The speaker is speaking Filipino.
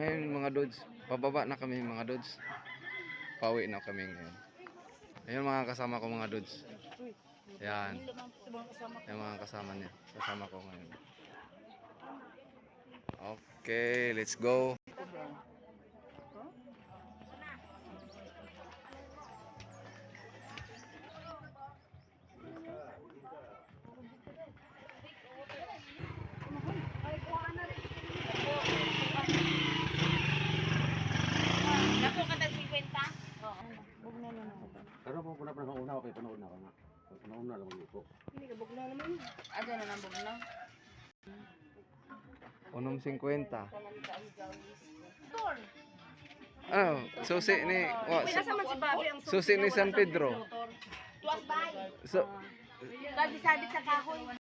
Ngayon mga dudes, pababa na kami mga dudes. Pauwi na kami ngayon. Ayun mga kasama ko mga dudes. Yan. Yung mga kasama niya. Kasama ko ngayon. Okay, let's go. Naku ka tag 50? Oo. Pero kung una okay, panood na ka nga. Panood lang ko. Hindi ka bugna naman. Ano na nang bugna? Unom 50. Tor. Ano, susi ni Pinasa man si Bobby ang susi ni San Pedro. Tuwas bay. So, Sabit sa kahoy.